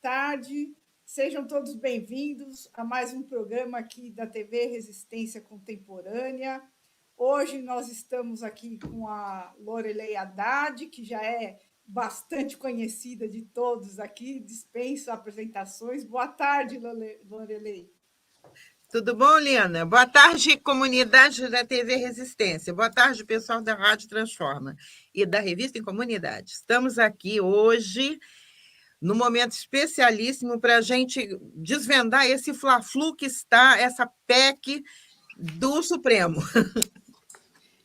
tarde. Sejam todos bem-vindos a mais um programa aqui da TV Resistência Contemporânea. Hoje nós estamos aqui com a Lorelei Haddad, que já é bastante conhecida de todos aqui, dispenso apresentações. Boa tarde, Lorelei. Tudo bom, Liana? Boa tarde, comunidade da TV Resistência. Boa tarde, pessoal da Rádio Transforma e da Revista em Comunidade. Estamos aqui hoje, num momento especialíssimo, para a gente desvendar esse fla-flu que está, essa PEC do Supremo.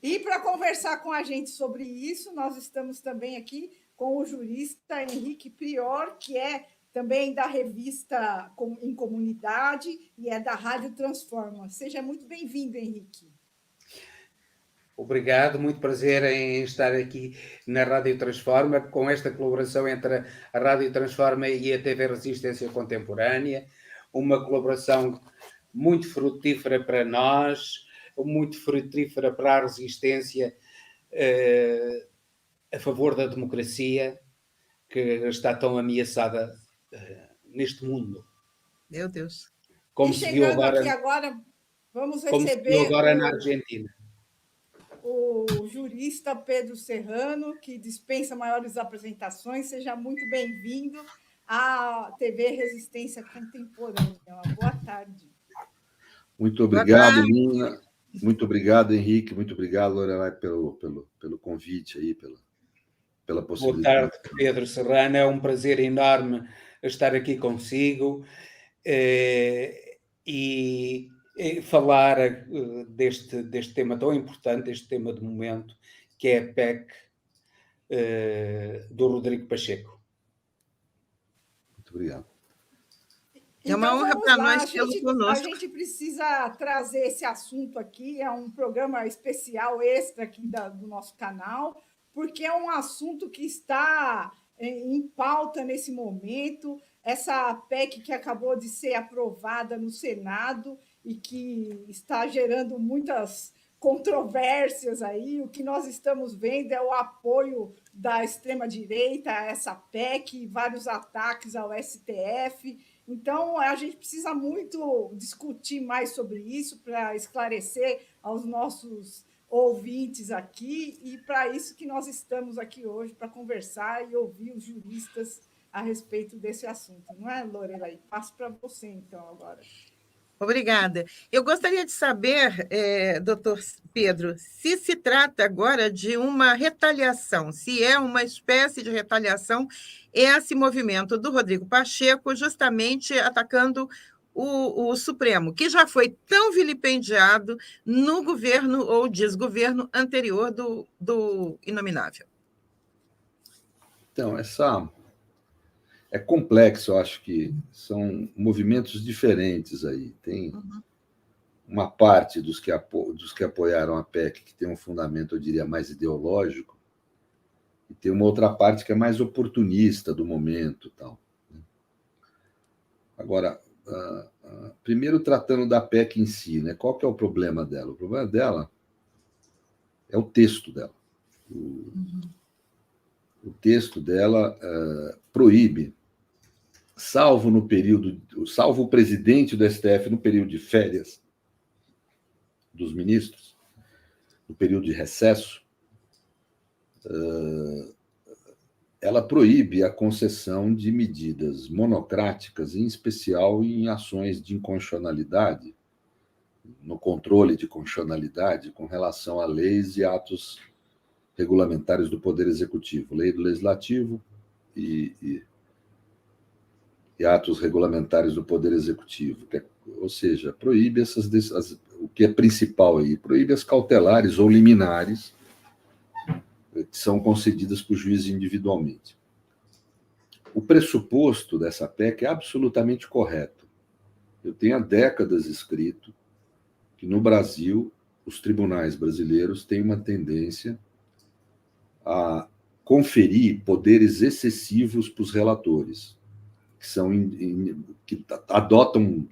E para conversar com a gente sobre isso, nós estamos também aqui com o jurista Henrique Prior, que é também da Revista em Comunidade e é da Rádio Transforma. Seja muito bem-vindo, Henrique. Obrigado, muito prazer em estar aqui na Rádio Transforma, com esta colaboração entre a Rádio Transforma e a TV Resistência Contemporânea, uma colaboração muito frutífera para nós, muito frutífera para a resistência a favor da democracia, que está tão ameaçada neste mundo. Meu Deus. Como se viu agora, vamos receber agora na Argentina. O jurista Pedro Serrano, que dispensa maiores apresentações. Seja muito bem-vindo à TV Resistência Contemporânea. Boa tarde. Muito obrigado, Lina. Muito obrigado, Henrique. Muito obrigado, Lorelai, pelo convite aí, pela possibilidade. Boa tarde, Pedro Serrano. É um prazer enorme estar aqui consigo e falar deste tema tão importante, este tema do momento, que é a PEC do Rodrigo Pacheco. Muito obrigado. É uma honra para nós tê-lo conosco. A gente precisa trazer esse assunto aqui, é um programa especial extra aqui do nosso canal, porque é um assunto que está em pauta nesse momento, essa PEC que acabou de ser aprovada no Senado e que está gerando muitas controvérsias aí. O que nós estamos vendo é o apoio da extrema-direita a essa PEC, vários ataques ao STF. Então, a gente precisa muito discutir mais sobre isso para esclarecer aos nossos ouvintes aqui, e para isso que nós estamos aqui hoje, para conversar e ouvir os juristas a respeito desse assunto. Não é, Lorelai? Passo para você, então, agora. Obrigada. Eu gostaria de saber, doutor Pedro, se trata agora de uma retaliação, se é uma espécie de retaliação esse movimento do Rodrigo Pacheco, justamente atacando o Supremo, que já foi tão vilipendiado no governo ou desgoverno anterior do Inominável. Então, é complexo, eu acho que são movimentos diferentes aí. Tem uma parte dos que apoiaram a PEC que tem um fundamento, eu diria, mais ideológico, e tem uma outra parte que é mais oportunista do momento. Tal. Agora, primeiro tratando da PEC em si, né? Qual que é o problema dela? O problema dela é o texto dela. O texto dela proíbe, salvo o presidente do STF no período de férias dos ministros, no período de recesso, ela proíbe a concessão de medidas monocráticas, em especial em ações de inconstitucionalidade, no controle de constitucionalidade com relação a leis e atos regulamentares do Poder Executivo, lei do Legislativo e atos regulamentares do Poder Executivo. Ou seja, proíbe o que é principal aí, proíbe as cautelares ou liminares que são concedidas por juízes individualmente. O pressuposto dessa PEC é absolutamente correto. Eu tenho há décadas escrito que no Brasil os tribunais brasileiros têm uma tendência a conferir poderes excessivos para os relatores, que adotam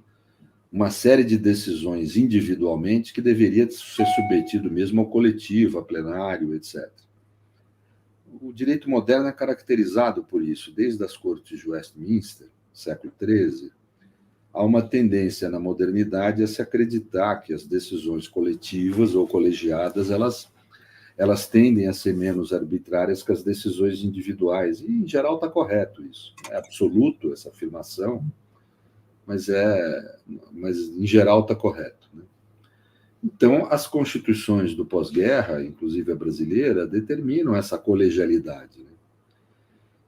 uma série de decisões individualmente que deveria ser submetido mesmo ao coletivo, a plenário, etc. O direito moderno é caracterizado por isso, desde as cortes de Westminster, século XIII, há uma tendência na modernidade a se acreditar que as decisões coletivas ou colegiadas, elas tendem a ser menos arbitrárias que as decisões individuais. E, em geral, está correto isso. É absoluto essa afirmação, mas em geral está correto, né? Então, as constituições do pós-guerra, inclusive a brasileira, determinam essa colegialidade, né?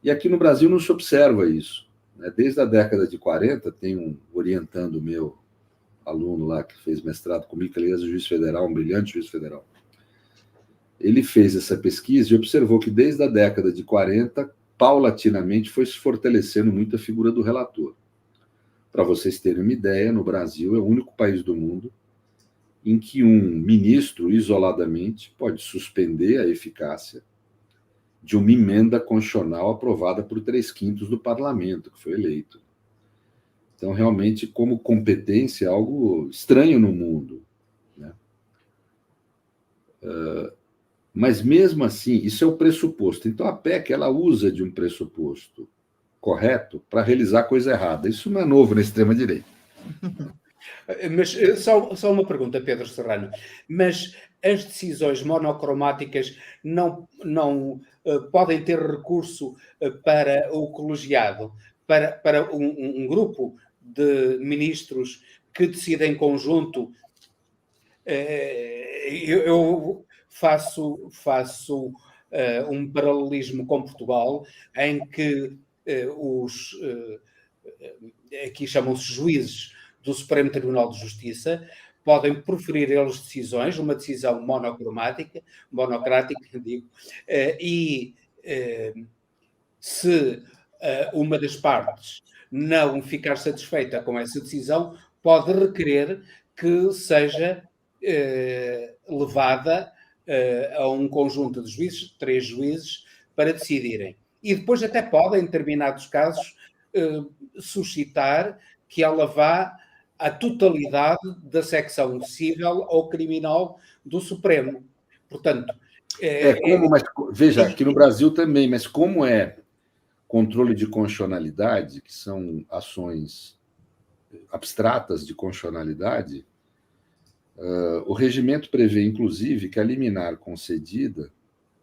E aqui no Brasil não se observa isso, né? Desde a década de 40, tem um orientando meu aluno lá, que fez mestrado comigo, que aliás é juiz federal, um brilhante juiz federal. Ele fez essa pesquisa e observou que desde a década de 40, paulatinamente, foi se fortalecendo muito a figura do relator. Para vocês terem uma ideia, no Brasil é o único país do mundo em que um ministro, isoladamente, pode suspender a eficácia de uma emenda constitucional aprovada por 3/5 do parlamento, que foi eleito. Então, realmente, como competência, é algo estranho no mundo, né? Mas, mesmo assim, isso é o pressuposto. Então, a PEC, ela usa de um pressuposto correto para realizar coisa errada. Isso não é novo na extrema-direita. Mas só uma pergunta, Pedro Serrano. Mas as decisões monocromáticas não podem ter recurso para o colegiado, para um grupo de ministros que decidem em conjunto? Eu faço um paralelismo com Portugal, em que aqui chamam-se juízes do Supremo Tribunal de Justiça, podem proferir eles decisões, uma decisão monocrática, digo, e se uma das partes não ficar satisfeita com essa decisão, pode requerer que seja levada a um conjunto de juízes, 3 juízes, para decidirem. E depois até pode, em determinados casos, suscitar que ela vá à totalidade da secção civil ou criminal do Supremo. Portanto... mas, veja, aqui no Brasil também, mas como é controle de constitucionalidade, que são ações abstratas de constitucionalidade, o regimento prevê, inclusive, que a liminar concedida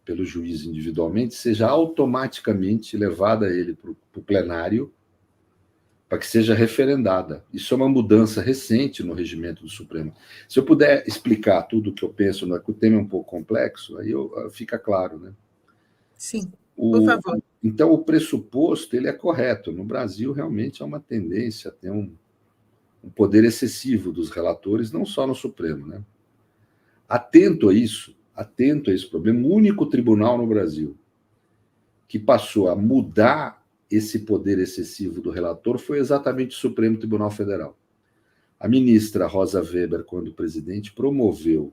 pelo juiz individualmente seja automaticamente levada a ele para o plenário para que seja referendada. Isso é uma mudança recente no regimento do Supremo. Se eu puder explicar tudo o que eu penso, que o tema é um pouco complexo, aí fica claro, né? Sim, por favor. Então, o pressuposto ele é correto. No Brasil, realmente, há uma tendência a ter um poder excessivo dos relatores, não só no Supremo, né? Atento a esse problema, o único tribunal no Brasil que passou a mudar esse poder excessivo do relator foi exatamente o Supremo Tribunal Federal. A ministra Rosa Weber, quando presidente, promoveu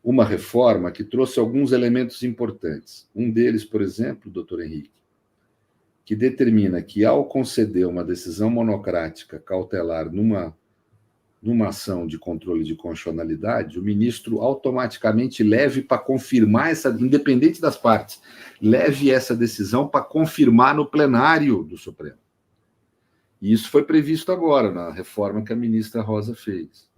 uma reforma que trouxe alguns elementos importantes. Um deles, por exemplo, doutor Henrique, que determina que, ao conceder uma decisão monocrática cautelar numa ação de controle de constitucionalidade, o ministro automaticamente leve para confirmar independente das partes, leve essa decisão para confirmar no plenário do Supremo. E isso foi previsto agora, na reforma que a ministra Rosa fez.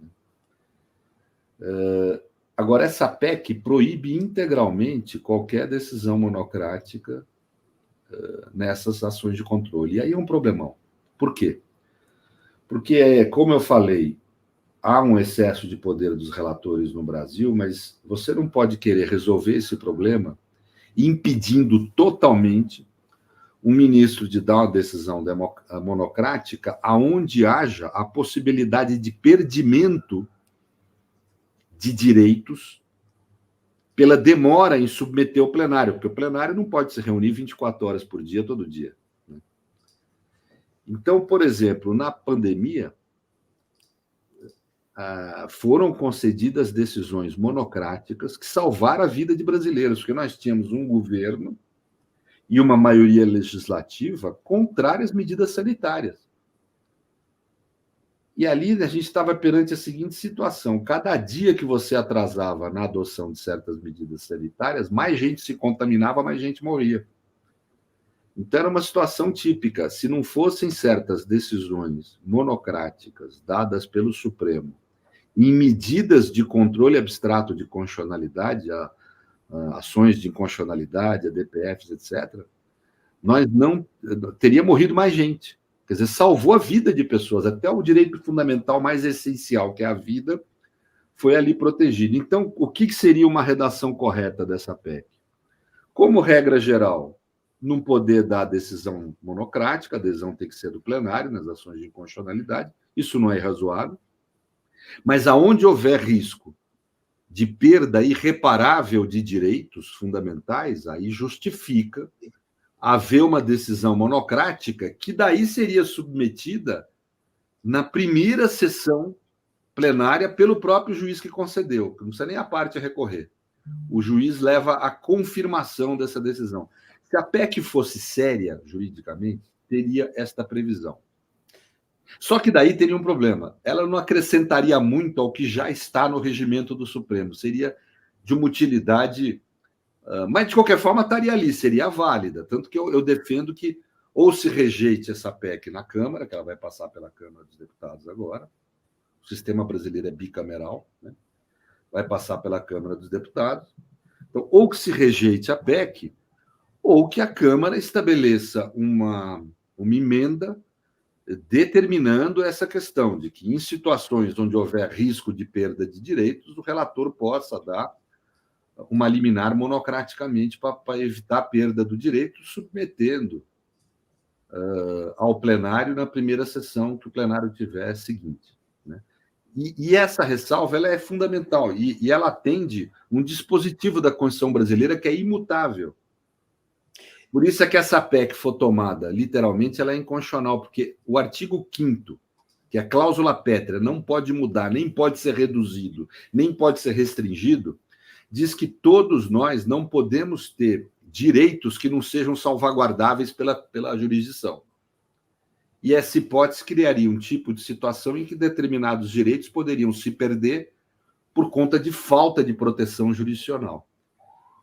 Agora, essa PEC proíbe integralmente qualquer decisão monocrática nessas ações de controle. E aí é um problemão. Por quê? Porque, como eu falei, há um excesso de poder dos relatores no Brasil, mas você não pode querer resolver esse problema impedindo totalmente um ministro de dar uma decisão monocrática aonde haja a possibilidade de perdimento de direitos pela demora em submeter ao plenário, porque o plenário não pode se reunir 24 horas por dia, todo dia, né? Então, por exemplo, na pandemia, foram concedidas decisões monocráticas que salvaram a vida de brasileiros, porque nós tínhamos um governo e uma maioria legislativa contrária às medidas sanitárias. E ali a gente estava perante a seguinte situação: cada dia que você atrasava na adoção de certas medidas sanitárias, mais gente se contaminava, mais gente morria. Então, era uma situação típica. Se não fossem certas decisões monocráticas dadas pelo Supremo em medidas de controle abstrato de constitucionalidade, ações de inconstitucionalidade, ADPFs, etc., nós não teria morrido mais gente. Quer dizer, salvou a vida de pessoas. Até o direito fundamental mais essencial, que é a vida, foi ali protegido. Então, o que seria uma redação correta dessa PEC? Como regra geral, não poder dar decisão monocrática, a decisão tem que ser do plenário nas ações de inconstitucionalidade, isso não é razoável, mas aonde houver risco de perda irreparável de direitos fundamentais, aí justifica haver uma decisão monocrática que daí seria submetida na primeira sessão plenária pelo próprio juiz que concedeu, que não precisa nem a parte recorrer. O juiz leva a confirmação dessa decisão. Se a PEC fosse séria juridicamente, teria esta previsão. Só que daí teria um problema. Ela não acrescentaria muito ao que já está no regimento do Supremo. Seria de uma utilidade... Mas, de qualquer forma, estaria ali, seria válida. Tanto que eu defendo que ou se rejeite essa PEC na Câmara, que ela vai passar pela Câmara dos Deputados agora. O sistema brasileiro é bicameral, né? Vai passar pela Câmara dos Deputados. Então, ou que se rejeite a PEC, ou que a Câmara estabeleça uma emenda determinando essa questão de que, em situações onde houver risco de perda de direitos, o relator possa dar uma liminar monocraticamente para evitar a perda do direito, submetendo ao plenário na primeira sessão que o plenário tiver seguinte, né? E essa ressalva ela é fundamental e ela atende um dispositivo da Constituição brasileira que é imutável. Por isso é que essa PEC for tomada, literalmente, ela é inconstitucional, porque o artigo 5º, que é a cláusula pétrea, não pode mudar, nem pode ser reduzido, nem pode ser restringido, diz que todos nós não podemos ter direitos que não sejam salvaguardáveis pela jurisdição. E essa hipótese criaria um tipo de situação em que determinados direitos poderiam se perder por conta de falta de proteção jurisdicional.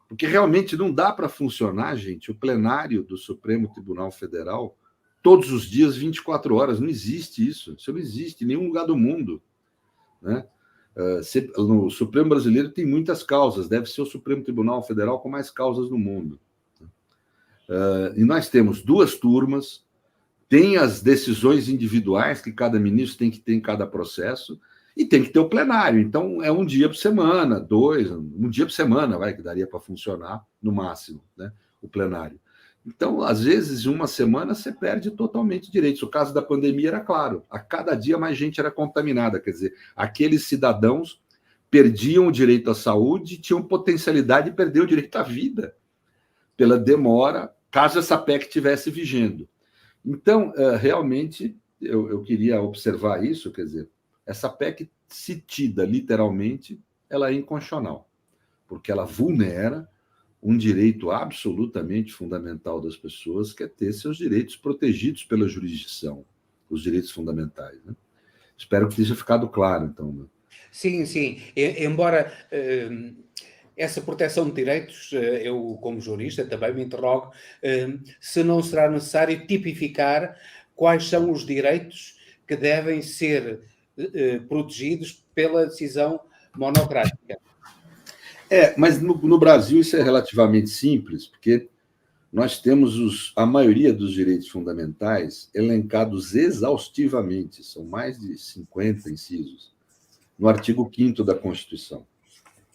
Porque realmente não dá para funcionar, gente, o plenário do Supremo Tribunal Federal todos os dias, 24 horas. Não existe isso. Isso não existe em nenhum lugar do mundo, né? No Supremo brasileiro tem muitas causas, deve ser o Supremo Tribunal Federal com mais causas no mundo. E nós temos 2 turmas, tem as decisões individuais que cada ministro tem que ter em cada processo, e tem que ter o plenário. Então, é um dia por semana, 2, um dia por semana, que daria para funcionar no máximo, né, o plenário. Então, às vezes, em uma semana, você perde totalmente direitos. O caso da pandemia era claro. A cada dia mais gente era contaminada. Quer dizer, aqueles cidadãos perdiam o direito à saúde e tinham potencialidade de perder o direito à vida pela demora, caso essa PEC estivesse vigendo. Então, realmente, eu queria observar isso, quer dizer, essa PEC, se tida literalmente, ela é inconstitucional, porque ela vulnera um direito absolutamente fundamental das pessoas, que é ter seus direitos protegidos pela jurisdição, os direitos fundamentais, né? Espero que tenha ficado claro, então. Né? Sim, sim. Embora essa proteção de direitos, eu, como jurista, também me interrogo se não será necessário tipificar quais são os direitos que devem ser protegidos pela decisão monocrática. Mas no Brasil isso é relativamente simples, porque nós temos a maioria dos direitos fundamentais elencados exaustivamente, são mais de 50 incisos, no artigo 5º da Constituição.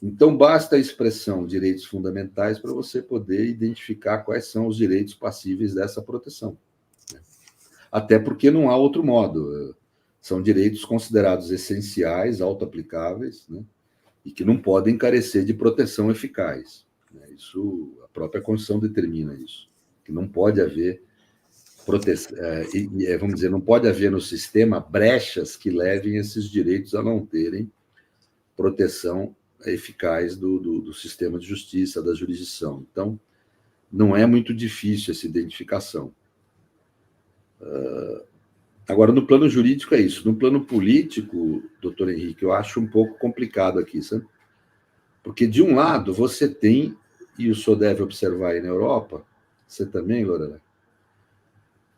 Então, basta a expressão direitos fundamentais para você poder identificar quais são os direitos passíveis dessa proteção. Até porque não há outro modo. São direitos considerados essenciais, auto-aplicáveis, né? E que não podem carecer de proteção eficaz. Isso, a própria Constituição determina isso, que não pode haver proteção, vamos dizer, não pode haver no sistema brechas que levem esses direitos a não terem proteção eficaz do sistema de justiça, da jurisdição. Então, não é muito difícil essa identificação. Agora, no plano jurídico é isso. No plano político, doutor Henrique, eu acho um pouco complicado aqui, sabe? Porque, de um lado, você tem, e o senhor deve observar aí na Europa, você também, Lorena,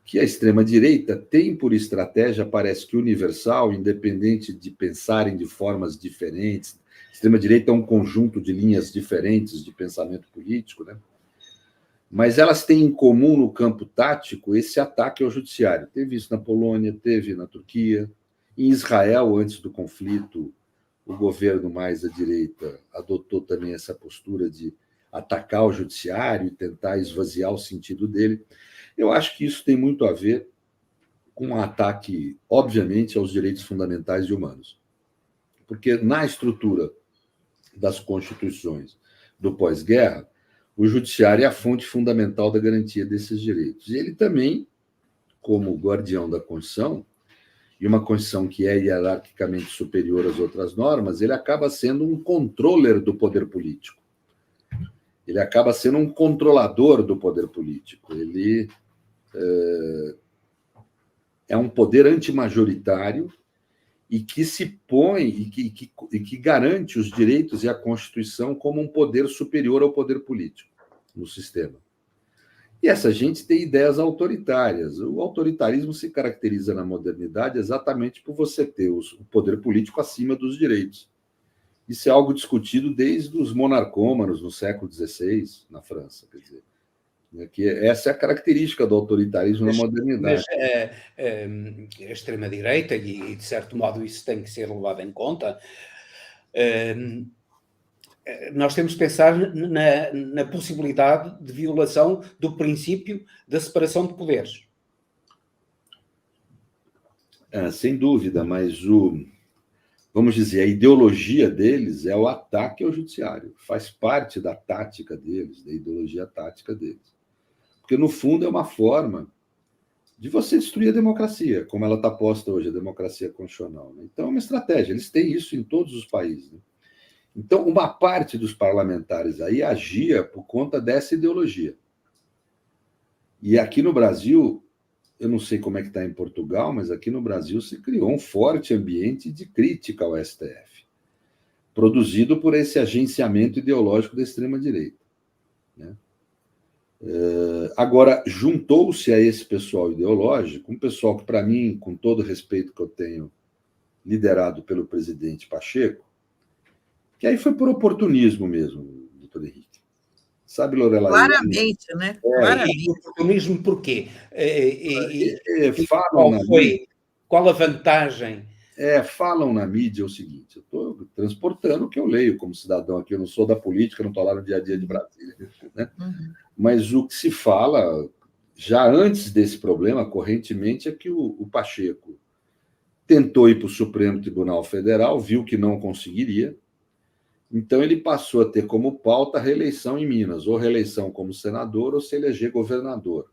que a extrema-direita tem por estratégia, parece que universal, independente de pensarem de formas diferentes. A extrema-direita é um conjunto de linhas diferentes de pensamento político, né? Mas elas têm em comum no campo tático esse ataque ao judiciário. Teve isso na Polônia, teve na Turquia, em Israel, antes do conflito, o governo mais à direita adotou também essa postura de atacar o judiciário e tentar esvaziar o sentido dele. Eu acho que isso tem muito a ver com um ataque, obviamente, aos direitos fundamentais e humanos. Porque na estrutura das constituições do pós-guerra, o judiciário é a fonte fundamental da garantia desses direitos. E ele também, como guardião da Constituição, e uma Constituição que é hierarquicamente superior às outras normas, ele acaba sendo um controller do poder político. Ele acaba sendo um controlador do poder político. Ele é um poder antimajoritário e que se põe e que garante os direitos e a Constituição como um poder superior ao poder político no sistema. E essa gente tem ideias autoritárias. O autoritarismo se caracteriza na modernidade exatamente por você ter o poder político acima dos direitos. Isso é algo discutido desde os monarcômanos no século XVI, na França, quer dizer. Que essa é a característica do autoritarismo na modernidade. Mas a extrema-direita, e de certo modo isso tem que ser levado em conta, nós temos que pensar na possibilidade de violação do princípio da separação de poderes. Sem dúvida, mas vamos dizer, a ideologia deles é o ataque ao judiciário. Faz parte da tática deles, da ideologia tática deles. Porque, no fundo, é uma forma de você destruir a democracia, como ela está posta hoje, a democracia constitucional. Então, é uma estratégia. Eles têm isso em todos os países. Então, uma parte dos parlamentares aí agia por conta dessa ideologia. E aqui no Brasil, eu não sei como é que está em Portugal, mas aqui no Brasil se criou um forte ambiente de crítica ao STF, produzido por esse agenciamento ideológico da extrema-direita, né? Agora, juntou-se a esse pessoal ideológico, um pessoal que, para mim, com todo o respeito que eu tenho, liderado pelo presidente Pacheco, que aí foi por oportunismo mesmo, doutor Henrique. Sabe, Lorela? Claramente, né? Claramente. E oportunismo por quê? Qual a vantagem? Falam na mídia o seguinte, eu estou transportando o que eu leio como cidadão aqui, eu não sou da política, não estou lá no dia a dia de Brasília, né? Mas o que se fala, já antes desse problema, correntemente, é que o Pacheco tentou ir para o Supremo Tribunal Federal, viu que não conseguiria, então ele passou a ter como pauta a reeleição em Minas, ou reeleição como senador, ou se eleger governador.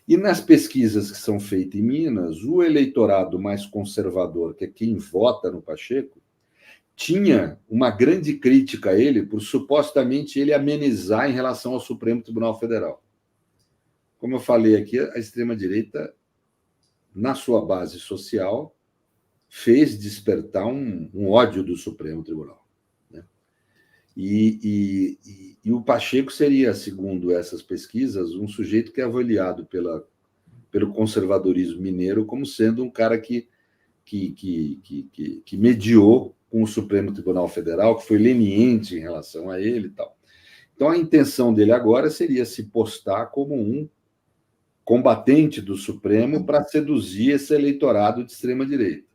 E nas pesquisas que são feitas em Minas, o eleitorado mais conservador, que é quem vota no Pacheco, tinha uma grande crítica a ele por supostamente ele amenizar em relação ao Supremo Tribunal Federal. Como eu falei aqui, a extrema-direita, na sua base social, fez despertar um ódio do Supremo Tribunal, né? E o Pacheco seria, segundo essas pesquisas, um sujeito que é avaliado pelo conservadorismo mineiro como sendo um cara que mediou com o Supremo Tribunal Federal, que foi leniente em relação a ele e tal. Então, a intenção dele agora seria se postar como um combatente do Supremo para seduzir esse eleitorado de extrema-direita.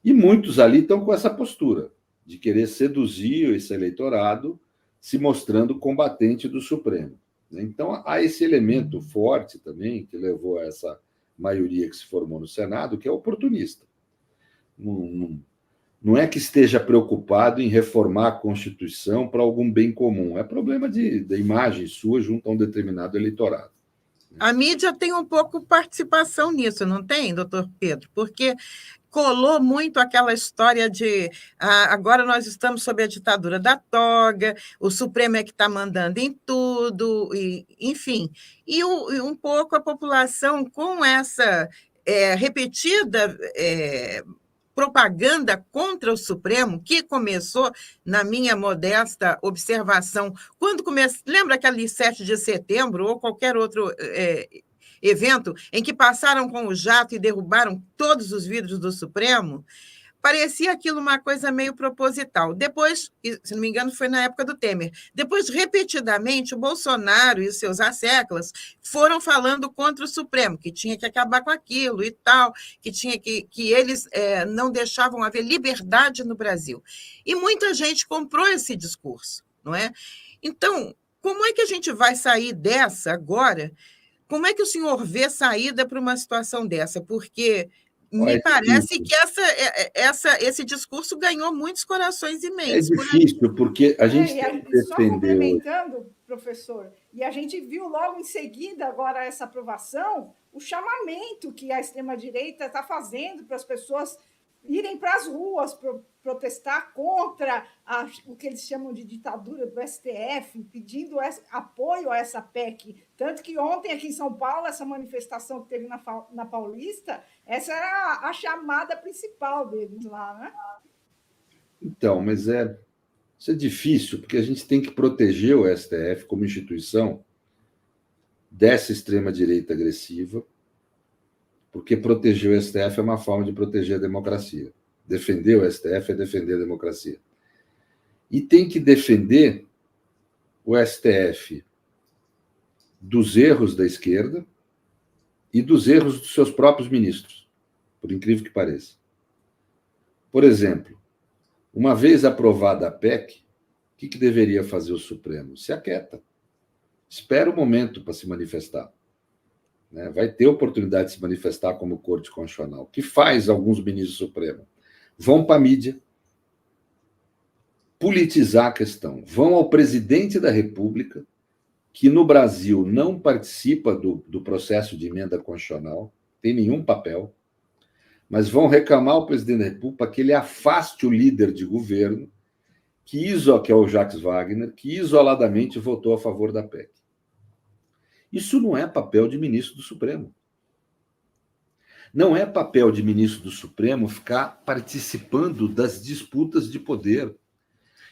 E muitos ali estão com essa postura, de querer seduzir esse eleitorado, se mostrando combatente do Supremo. Então, há esse elemento forte também, que levou a essa maioria que se formou no Senado, que é oportunista. Não é que esteja preocupado em reformar a Constituição para algum bem comum, é problema da imagem sua junto a um determinado eleitorado. A mídia tem um pouco participação nisso, não tem, doutor Pedro? Porque colou muito aquela história de agora nós estamos sob a ditadura da toga, o Supremo é que está mandando em tudo, enfim. E um pouco a população com essa repetida propaganda contra o Supremo, que começou, na minha modesta observação, quando começou, lembra aquele 7 de setembro ou qualquer outro evento em que passaram com o jato e derrubaram todos os vidros do Supremo, parecia aquilo uma coisa meio proposital. Depois, se não me engano, foi na época do Temer. Depois, repetidamente, o Bolsonaro e os seus asseclas foram falando contra o Supremo, que tinha que acabar com aquilo e tal, que eles não deixavam haver liberdade no Brasil. E muita gente comprou esse discurso, não é? Então, como é que a gente vai sair dessa agora? Como é que o senhor vê saída para uma situação dessa? Porque me parece que esse discurso ganhou muitos corações e mentes. É difícil, porque a gente tem que só complementando, professor, e a gente viu logo em seguida, agora, essa aprovação, o chamamento que a extrema-direita está fazendo para as pessoas irem para as ruas protestar contra o que eles chamam de ditadura do STF, pedindo apoio a essa PEC. Tanto que ontem, aqui em São Paulo, essa manifestação que teve na Paulista, essa era a chamada principal deles lá, né? Então, mas isso é difícil, porque a gente tem que proteger o STF como instituição dessa extrema-direita agressiva, porque proteger o STF é uma forma de proteger a democracia. Defender o STF é defender a democracia. E tem que defender o STF dos erros da esquerda e dos erros dos seus próprios ministros, por incrível que pareça. Por exemplo, uma vez aprovada a PEC, o que deveria fazer o Supremo? Se aquieta. Espera o momento para se manifestar. Vai ter oportunidade de se manifestar como Corte Constitucional. O que faz alguns ministros do Supremo? Vão para a mídia, politizar a questão. Vão ao presidente da República, que no Brasil não participa do processo de emenda constitucional, tem nenhum papel, mas vão reclamar ao presidente da República para que ele afaste o líder de governo, que é o Jacques Wagner, que isoladamente votou a favor da PEC. Isso não é papel de ministro do Supremo. Não é papel de ministro do Supremo ficar participando das disputas de poder,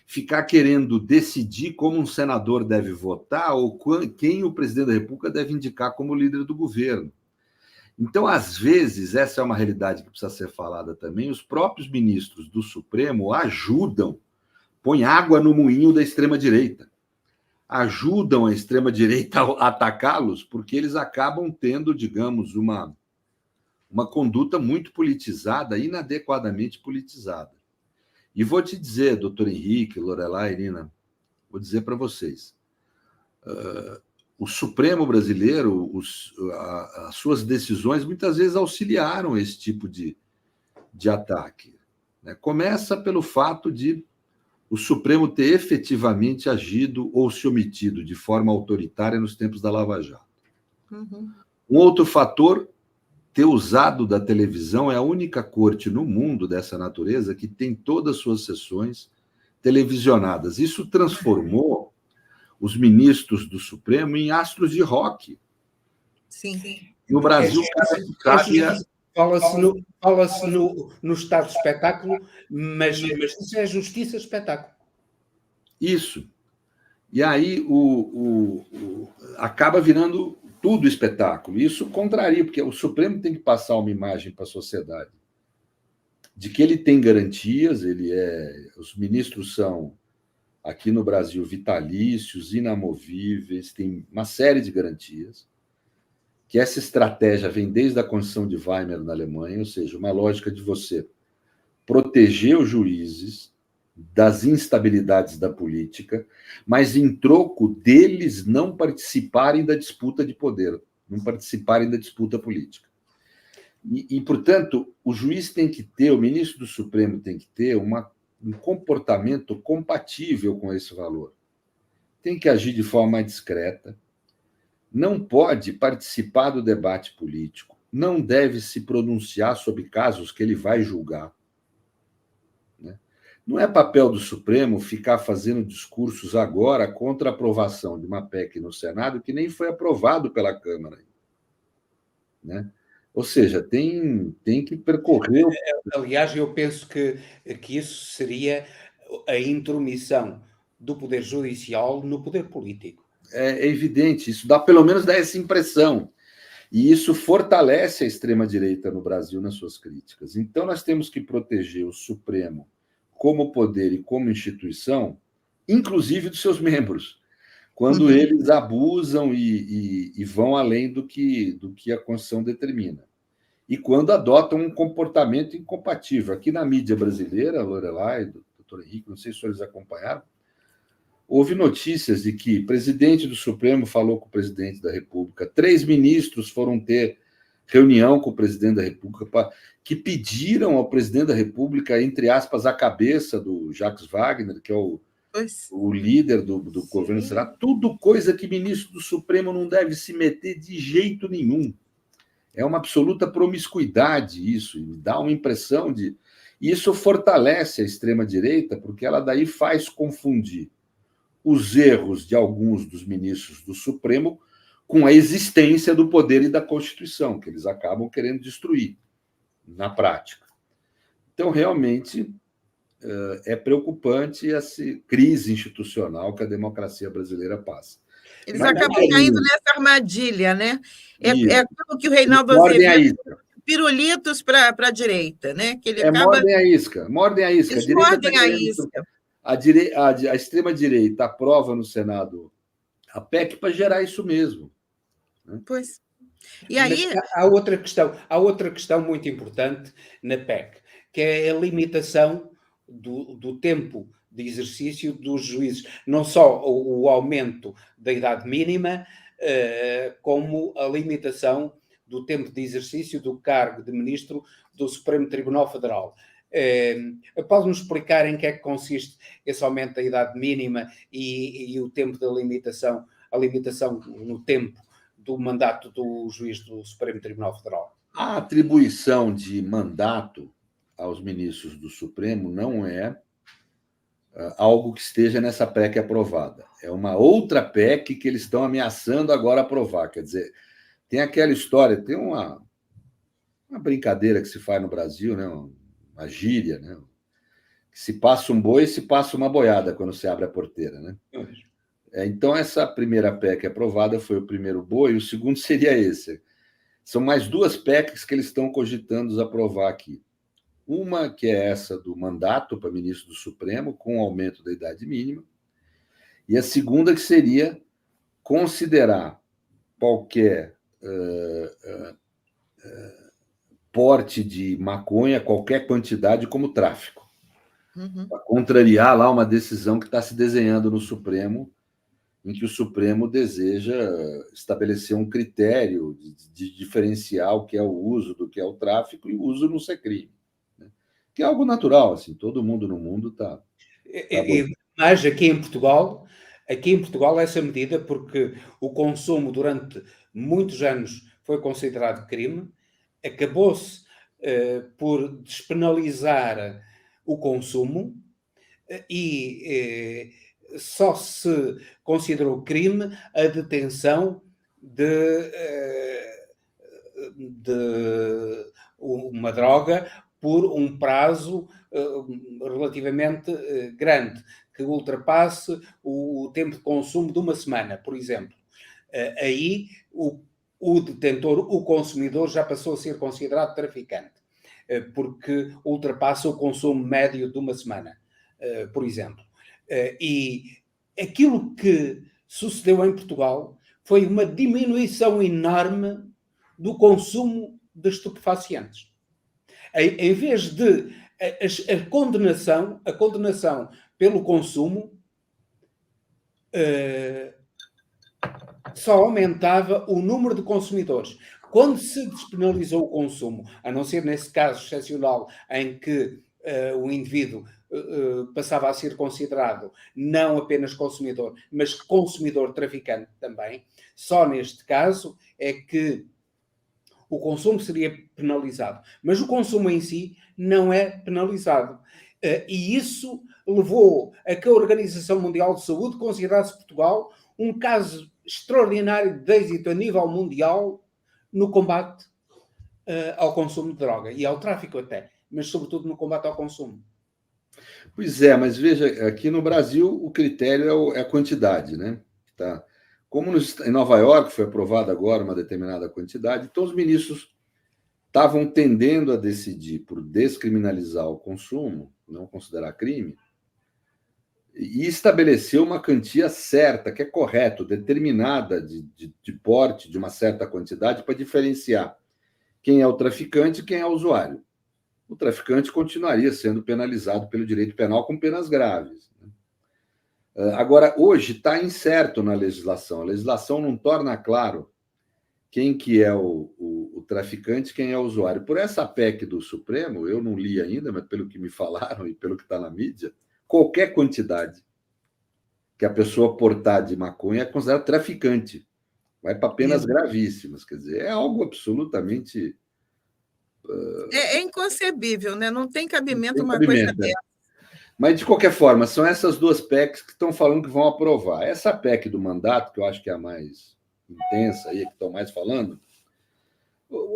ficar querendo decidir como um senador deve votar ou quem o presidente da República deve indicar como líder do governo. Então, às vezes, essa é uma realidade que precisa ser falada também, os próprios ministros do Supremo ajudam, põem água no moinho da extrema-direita. Ajudam a extrema-direita a atacá-los, porque eles acabam tendo, digamos, uma conduta muito politizada, inadequadamente politizada. E vou te dizer, doutor Henrique, Lorelai, Nina, vou dizer para vocês, o Supremo brasileiro, as suas decisões, muitas vezes auxiliaram esse tipo de ataque. Começa pelo fato de o Supremo ter efetivamente agido ou se omitido de forma autoritária nos tempos da Lava Jato. Uhum. Um outro fator, ter usado da televisão, é a única corte no mundo dessa natureza que tem todas as suas sessões televisionadas. Isso transformou os ministros do Supremo em astros de rock. Sim. No Brasil, fala-se no estado de espetáculo, mas isso é justiça espetáculo. Isso. E aí acaba virando tudo espetáculo. Isso contraria, porque o Supremo tem que passar uma imagem para a sociedade de que ele tem garantias, os ministros são, aqui no Brasil, vitalícios, inamovíveis, tem uma série de garantias, que essa estratégia vem desde a Constituição de Weimar na Alemanha, ou seja, uma lógica de você proteger os juízes das instabilidades da política, mas em troco deles não participarem da disputa de poder, não participarem da disputa política. E, portanto, o juiz tem que ter, o ministro do Supremo tem que ter um comportamento compatível com esse valor. Tem que agir de forma mais discreta, não pode participar do debate político, não deve se pronunciar sobre casos que ele vai julgar. Não é papel do Supremo ficar fazendo discursos agora contra a aprovação de uma PEC no Senado que nem foi aprovado pela Câmara. Ou seja, tem que percorrer... Aliás, eu penso que isso seria a intromissão do Poder Judicial no poder político. É evidente, isso pelo menos dá essa impressão. E isso fortalece a extrema-direita no Brasil nas suas críticas. Então, nós temos que proteger o Supremo como poder e como instituição, inclusive dos seus membros, quando eles abusam e vão além do que a Constituição determina. E quando adotam um comportamento incompatível. Aqui na mídia brasileira, Lorelai, doutor Henrique, não sei se os senhores acompanharam, houve notícias de que o presidente do Supremo falou com o presidente da República, 3 ministros foram ter reunião com o presidente da República, que pediram ao presidente da República, entre aspas, a cabeça do Jacques Wagner, que é o líder do governo do Senado, tudo coisa que ministro do Supremo não deve se meter de jeito nenhum. É uma absoluta promiscuidade isso, e dá uma impressão de... E isso fortalece a extrema-direita, porque ela daí faz confundir os erros de alguns dos ministros do Supremo com a existência do poder e da Constituição, que eles acabam querendo destruir na prática. Então, realmente, é preocupante essa crise institucional que a democracia brasileira passa. Eles acabam caindo nessa armadilha, né? É aquilo que o Reinaldo Azevedo... Pirulitos para a direita, né? Que ele mordem a isca. Eles mordem a isca. A extrema-direita aprova no Senado a PEC para gerar isso mesmo. Né? Pois. E aí... Mas há outra questão muito importante na PEC, que é a limitação do tempo de exercício dos juízes. Não só o aumento da idade mínima, como a limitação do tempo de exercício do cargo de ministro do Supremo Tribunal Federal. Pode-nos explicar em que é que consiste esse aumento da idade mínima e o tempo da limitação, a limitação no tempo do mandato do juiz do Supremo Tribunal Federal? A atribuição de mandato aos ministros do Supremo não é algo que esteja nessa PEC aprovada. É uma outra PEC que eles estão ameaçando agora aprovar. Quer dizer, tem aquela história, tem uma brincadeira que se faz no Brasil, né? Uma gíria, né? Se passa um boi, se passa uma boiada quando se abre a porteira, né? Então, essa primeira PEC aprovada foi o primeiro boi, o segundo seria esse. São mais 2 PECs que eles estão cogitando aprovar aqui. Uma que é essa do mandato para ministro do Supremo, com o aumento da idade mínima, e a segunda que seria considerar qualquer porte de maconha, qualquer quantidade, como tráfico. Para contrariar lá uma decisão que está se desenhando no Supremo, em que o Supremo deseja estabelecer um critério de diferenciar o que é o uso do que é o tráfico e o uso não ser crime. Né? Que é algo natural, assim, todo mundo no mundo está... Mas aqui em Portugal, essa medida, porque o consumo durante muitos anos foi considerado crime, acabou-se por despenalizar o consumo e só se considerou crime a detenção de uma droga por um prazo relativamente grande, que ultrapasse o tempo de consumo de uma semana, por exemplo. Aí o detentor, o consumidor, já passou a ser considerado traficante, porque ultrapassa o consumo médio de uma semana, por exemplo. E aquilo que sucedeu em Portugal foi uma diminuição enorme do consumo de estupefacientes. Em vez de a condenação pelo consumo só aumentava o número de consumidores. Quando se despenalizou o consumo, a não ser nesse caso excepcional em que o indivíduo passava a ser considerado não apenas consumidor, mas consumidor traficante também, só neste caso é que o consumo seria penalizado. Mas o consumo em si não é penalizado. E isso levou a que a Organização Mundial de Saúde considerasse Portugal um caso extraordinário de êxito a nível mundial no combate ao consumo de droga e ao tráfico até, mas sobretudo no combate ao consumo. Pois é, mas veja, aqui no Brasil o critério é a quantidade, né? Tá. como em Nova York foi aprovada agora uma determinada quantidade, então os ministros estavam tendendo a decidir por descriminalizar o consumo, não considerar crime, e estabelecer uma quantia certa, que é correto, determinada de porte de uma certa quantidade para diferenciar quem é o traficante e quem é o usuário. O traficante continuaria sendo penalizado pelo direito penal com penas graves. Agora, hoje está incerto na legislação. A legislação não torna claro quem que é o traficante, quem é o usuário. Por essa PEC do Supremo, eu não li ainda, mas pelo que me falaram e pelo que está na mídia, qualquer quantidade que a pessoa portar de maconha é considerada traficante. Vai para penas gravíssimas. Quer dizer, é algo absolutamente... É inconcebível, né? Não tem cabimento uma coisa dessa. Mas, de qualquer forma, são essas duas PECs que estão falando que vão aprovar. Essa PEC do mandato, que eu acho que é a mais intensa, aí, que estão mais falando,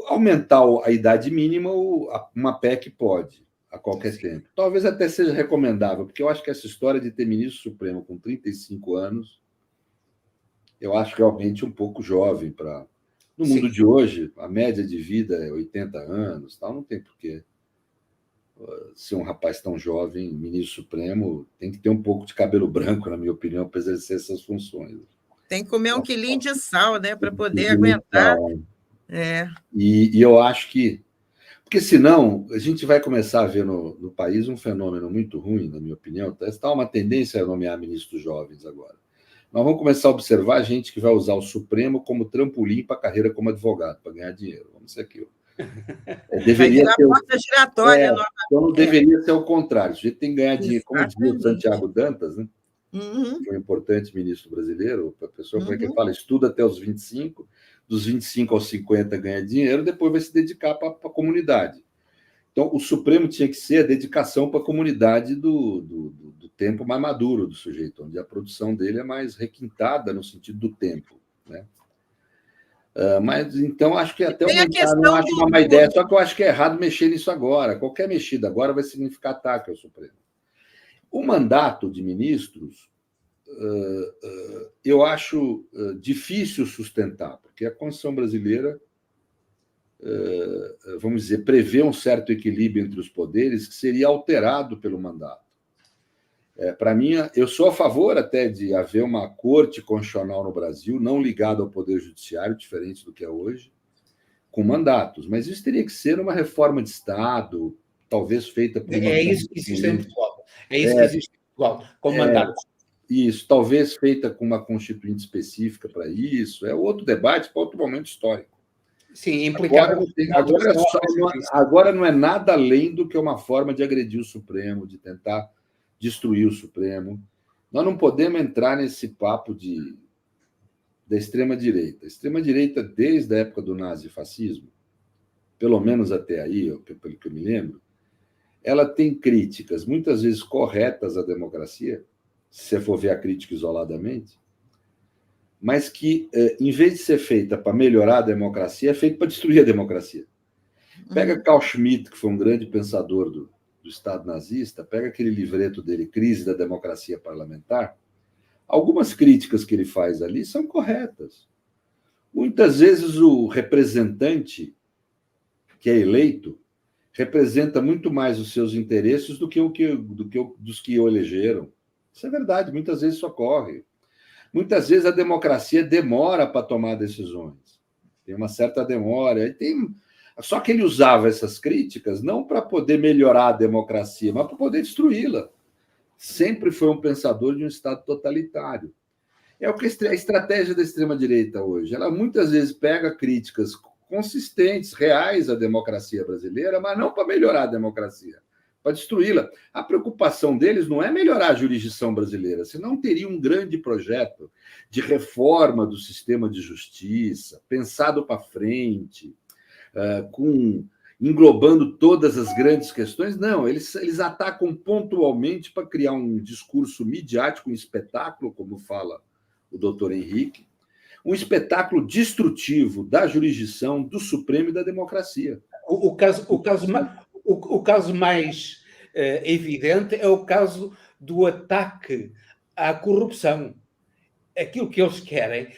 aumentar a idade mínima, uma PEC pode, a qualquer tempo. Talvez até seja recomendável, porque eu acho que essa história de ter ministro supremo com 35 anos, eu acho realmente um pouco jovem para... No mundo de hoje, a média de vida é 80 anos, tal, não tem porquê ser um rapaz tão jovem, ministro supremo, tem que ter um pouco de cabelo branco, na minha opinião, para exercer essas funções. Tem que comer um quilinho de sal, né, para poder aguentar. E eu acho que... Porque, senão, a gente vai começar a ver no país um fenômeno muito ruim, na minha opinião. Está uma tendência a nomear ministros jovens agora. Nós vamos começar a observar gente que vai usar o Supremo como trampolim para a carreira como advogado, para ganhar dinheiro. Vamos ser aqui. Deveria ser a porta giratória. Então não deveria ser o contrário. A gente tem que ganhar dinheiro, como dizia o Santiago Dantas, né? Foi um importante ministro brasileiro, a pessoa como é que fala, estuda até os 25, dos 25 aos 50 ganha dinheiro, depois vai se dedicar para a comunidade. Então, o Supremo tinha que ser a dedicação para a comunidade do tempo mais maduro do sujeito, onde a produção dele é mais requintada no sentido do tempo, né? Mas, então, acho que até aumentar, não acho uma má ideia, só que eu acho que é errado mexer nisso agora. Qualquer mexida agora vai significar ataque ao Supremo. O mandato de ministros, eu acho difícil sustentar, porque a Constituição brasileira, vamos dizer, prevê um certo equilíbrio entre os poderes que seria alterado pelo mandato. Para mim, eu sou a favor até de haver uma corte constitucional no Brasil, não ligada ao Poder Judiciário, diferente do que é hoje, com mandatos. Mas isso teria que ser uma reforma de Estado, talvez feita por... É isso que existe em Portugal. É isso que existe em Portugal, com mandatos. Isso, talvez feita com uma constituinte específica para isso. É outro debate para outro momento histórico. Sim, implicado. Agora não é nada além do que uma forma de agredir o Supremo, de tentar destruir o Supremo. Nós não podemos entrar nesse papo da extrema-direita. A extrema-direita, desde a época do nazifascismo, pelo menos até aí, pelo que eu me lembro, ela tem críticas, muitas vezes corretas à democracia, se você for ver a crítica isoladamente, mas que, em vez de ser feita para melhorar a democracia, é feita para destruir a democracia. Pega Carl Schmitt, que foi um grande pensador do Estado nazista, pega aquele livreto dele, Crise da Democracia Parlamentar, algumas críticas que ele faz ali são corretas. Muitas vezes o representante que é eleito representa muito mais os seus interesses do que dos que o elegeram. Isso é verdade, muitas vezes isso ocorre. Muitas vezes a democracia demora para tomar decisões. Tem uma certa demora. Só que ele usava essas críticas não para poder melhorar a democracia, mas para poder destruí-la. Sempre foi um pensador de um Estado totalitário. É o que a estratégia da extrema-direita hoje. Ela muitas vezes pega críticas consistentes, reais à democracia brasileira, mas não para melhorar a democracia, para destruí-la. A preocupação deles não é melhorar a jurisdição brasileira, senão teria um grande projeto de reforma do sistema de justiça, pensado para frente, englobando todas as grandes questões. Não, eles atacam pontualmente para criar um discurso midiático, um espetáculo, como fala o doutor Henrique, um espetáculo destrutivo da jurisdição, do Supremo e da democracia. O caso mais evidente é o caso do ataque à corrupção. aquilo que eles querem,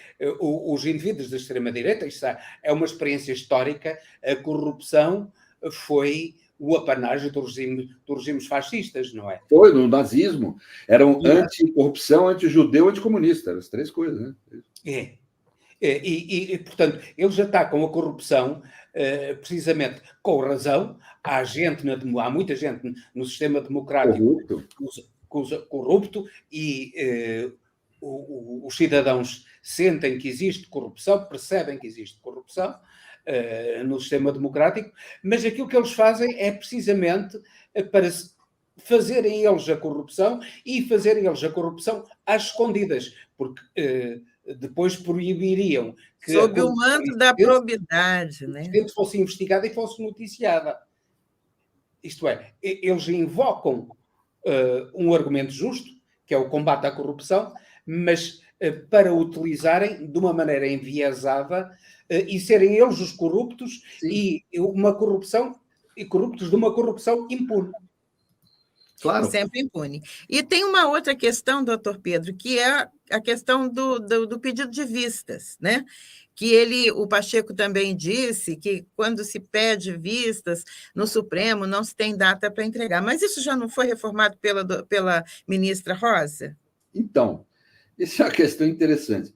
os indivíduos da extrema-direita, isto é uma experiência histórica, a corrupção foi o apanágio dos regimes fascistas, não é? Foi, no nazismo. Eram anticorrupção, antijudeu, anticomunista. Eram as três coisas, né? Portanto, eles atacam a corrupção precisamente com razão. Há muita gente no sistema democrático corrupto e os cidadãos sentem que existe corrupção, percebem que existe corrupção no sistema democrático, mas aquilo que eles fazem é precisamente para fazerem eles a corrupção e fazerem eles a corrupção às escondidas, porque depois proibiriam que sob o manto da probidade, né? Fosse investigada e fosse noticiada. Isto é, eles invocam um argumento justo, que é o combate à corrupção, mas para utilizarem de uma maneira enviesada e serem eles os corruptos. Sim. E corruptos de uma corrupção impune. Claro. Sempre impune. E tem uma outra questão, doutor Pedro, que é a questão do pedido de vistas, né? Que o Pacheco também disse que quando se pede vistas no Supremo não se tem data para entregar. Mas isso já não foi reformado pela ministra Rosa? Então, essa é uma questão interessante.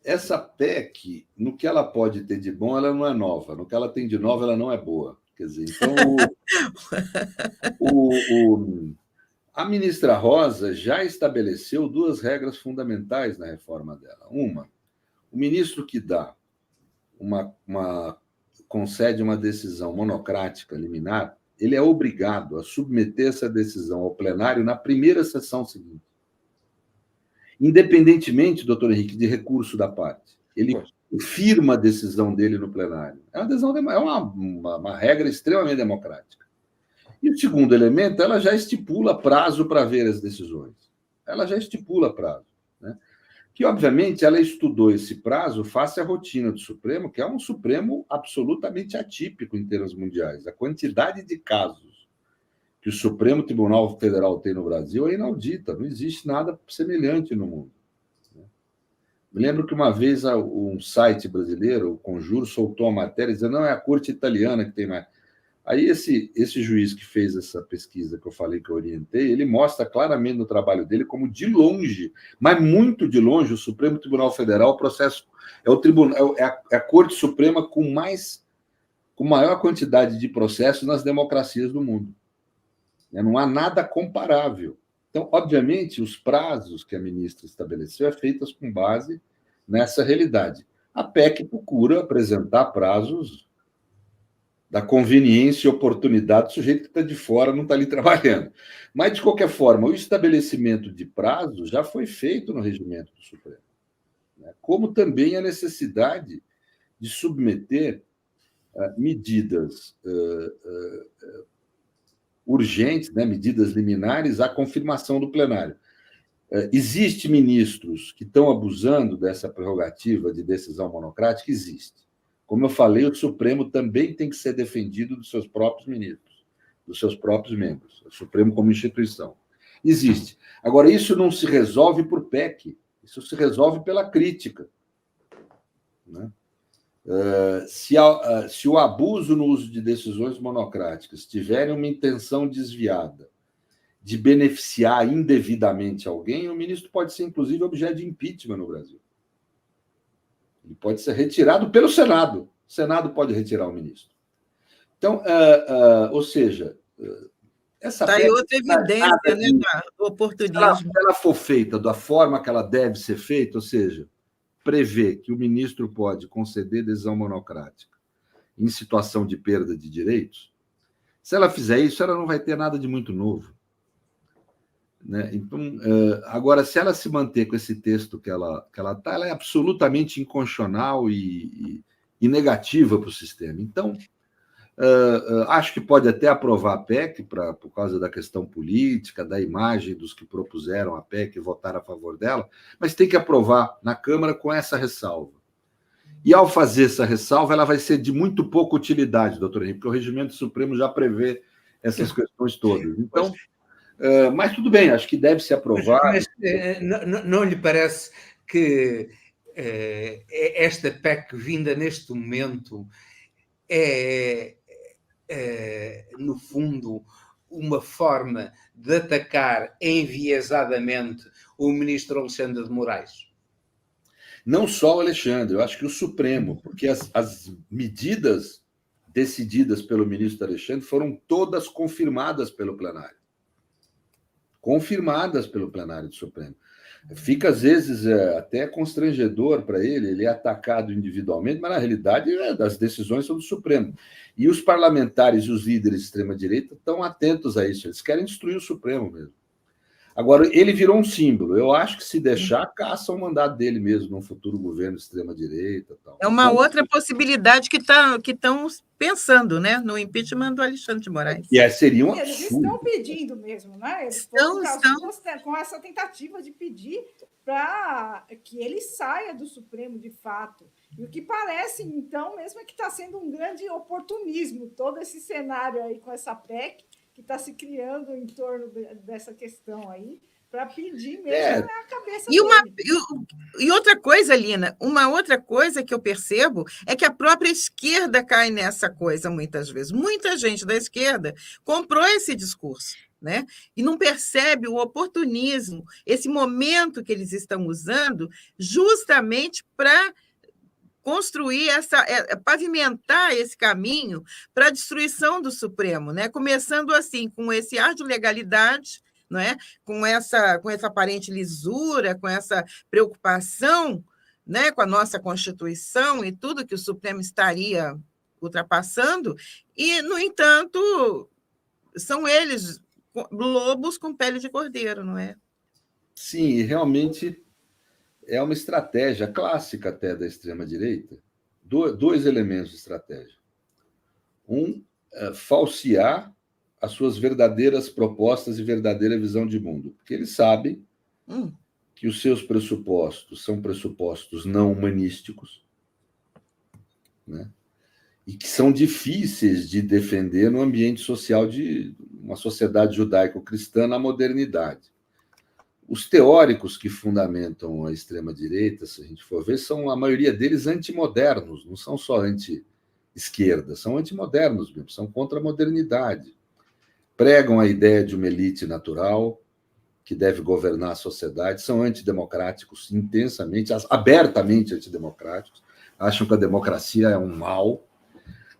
Essa PEC, no que ela pode ter de bom, ela não é nova. No que ela tem de nova, ela não é boa. Quer dizer, então, a ministra Rosa já estabeleceu duas regras fundamentais na reforma dela. Uma, o ministro que concede uma decisão monocrática, liminar, ele é obrigado a submeter essa decisão ao plenário na primeira sessão seguinte. Independentemente, doutor Henrique, de recurso da parte. Ele firma a decisão dele no plenário. É uma regra extremamente democrática. E o segundo elemento, ela já estipula prazo para ver as decisões. Ela já estipula prazo, né? Que, obviamente, ela estudou esse prazo face à rotina do Supremo, que é um Supremo absolutamente atípico em termos mundiais. A quantidade de casos que o Supremo Tribunal Federal tem no Brasil é inaudita, não existe nada semelhante no mundo. Me lembro que uma vez um site brasileiro, o Conjuro, soltou a matéria dizendo não, é a corte italiana que tem mais. Aí esse juiz que fez essa pesquisa que eu falei que eu orientei, ele mostra claramente no trabalho dele como de longe, mas muito de longe, o Supremo Tribunal Federal, o processo é a Corte Suprema com maior quantidade de processos nas democracias do mundo. Não há nada comparável. Então, obviamente, os prazos que a ministra estabeleceu é feitos com base nessa realidade. A PEC procura apresentar prazos da conveniência e oportunidade do sujeito que está de fora, não está ali trabalhando. Mas, de qualquer forma, o estabelecimento de prazo já foi feito no regimento do Supremo, né? Como também a necessidade de submeter medidas urgentes, né, medidas liminares, à confirmação do plenário. Existem ministros que estão abusando dessa prerrogativa de decisão monocrática? Existe. Como eu falei, o Supremo também tem que ser defendido dos seus próprios ministros, dos seus próprios membros. O Supremo como instituição. Existe. Agora, isso não se resolve por PEC, isso se resolve pela crítica, né? Se o abuso no uso de decisões monocráticas tiverem uma intenção desviada de beneficiar indevidamente alguém, o ministro pode ser, inclusive, objeto de impeachment no Brasil. Ele pode ser retirado pelo Senado. O Senado pode retirar o ministro. Então, ou seja, essa PEC... Está aí outra evidência, né, do oportunismo. Se ela for feita da forma que ela deve ser feita, ou seja, prevê que o ministro pode conceder decisão monocrática em situação de perda de direitos, se ela fizer isso, ela não vai ter nada de muito novo, né? Então, agora, se ela se manter com esse texto que ela está, ela é absolutamente inconstitucional e negativa para o sistema. Então, acho que pode até aprovar a PEC por causa da questão política, da imagem dos que propuseram a PEC e votaram a favor dela, mas tem que aprovar na Câmara com essa ressalva. E, ao fazer essa ressalva, ela vai ser de muito pouca utilidade, doutor Henrique, porque o Regimento Supremo já prevê essas questões todas. Então, mas tudo bem, acho que deve se aprovar. Mas não lhe parece que esta PEC vinda neste momento no fundo, uma forma de atacar enviesadamente o ministro Alexandre de Moraes? Não só o Alexandre, eu acho que o Supremo, porque as medidas decididas pelo ministro Alexandre foram todas confirmadas pelo plenário. Confirmadas pelo plenário do Supremo. Fica, às vezes, até constrangedor para ele é atacado individualmente, mas, na realidade, as decisões são do Supremo. E os parlamentares e os líderes de extrema-direita estão atentos a isso. Eles querem destruir o Supremo mesmo. Agora, ele virou um símbolo. Eu acho que, se deixar, caça o mandato dele mesmo num futuro governo de extrema-direita. É uma outra possibilidade que estão pensando, né, no impeachment do Alexandre de Moraes. E seria um absurdo. Eles estão pedindo mesmo, né? Eles estão com essa tentativa de pedir para que ele saia do Supremo de fato. E o que parece, então, mesmo é que está sendo um grande oportunismo todo esse cenário aí com essa PEC que está se criando em torno dessa questão aí, para pedir mesmo a cabeça dele. E outra coisa, Lina, uma outra coisa que eu percebo é que a própria esquerda cai nessa coisa muitas vezes. Muita gente da esquerda comprou esse discurso, né? E não percebe o oportunismo, esse momento que eles estão usando justamente para construir pavimentar esse caminho para a destruição do Supremo, né? Começando assim, com esse ar de legalidade, não é? Com essa aparente lisura, com essa preocupação, né? Com a nossa Constituição e tudo que o Supremo estaria ultrapassando, e, no entanto, são eles lobos com pele de cordeiro, não é? Sim, realmente é uma estratégia clássica até da extrema-direita. Dois elementos de estratégia. Falsear as suas verdadeiras propostas e verdadeira visão de mundo. Porque eles sabem que os seus pressupostos são pressupostos não humanísticos, né? E que são difíceis de defender no ambiente social de uma sociedade judaico-cristã na modernidade. Os teóricos que fundamentam a extrema-direita, se a gente for ver, são, a maioria deles, antimodernos, não são só anti-esquerda, são antimodernos mesmo, são contra a modernidade. Pregam a ideia de uma elite natural que deve governar a sociedade, são antidemocráticos intensamente, abertamente antidemocráticos, acham que a democracia é um mal,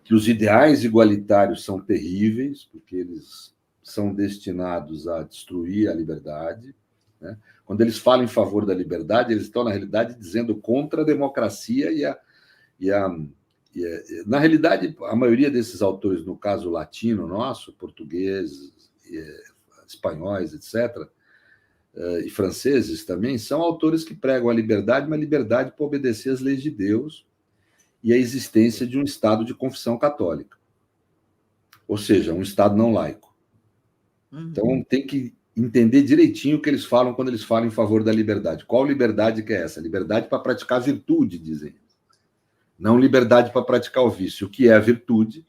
que os ideais igualitários são terríveis, porque eles são destinados a destruir a liberdade, né? Quando eles falam em favor da liberdade, eles estão, na realidade, dizendo contra a democracia na realidade, a maioria desses autores, no caso latino nosso, portugueses, espanhóis, etc., e franceses também, são autores que pregam a liberdade, mas a liberdade para obedecer às leis de Deus e a existência de um Estado de confissão católica. Ou seja, um Estado não laico. Então, tem que entender direitinho o que eles falam quando eles falam em favor da liberdade. Qual liberdade que é essa? Liberdade para praticar virtude, dizem. Não liberdade para praticar o vício. O que é a virtude?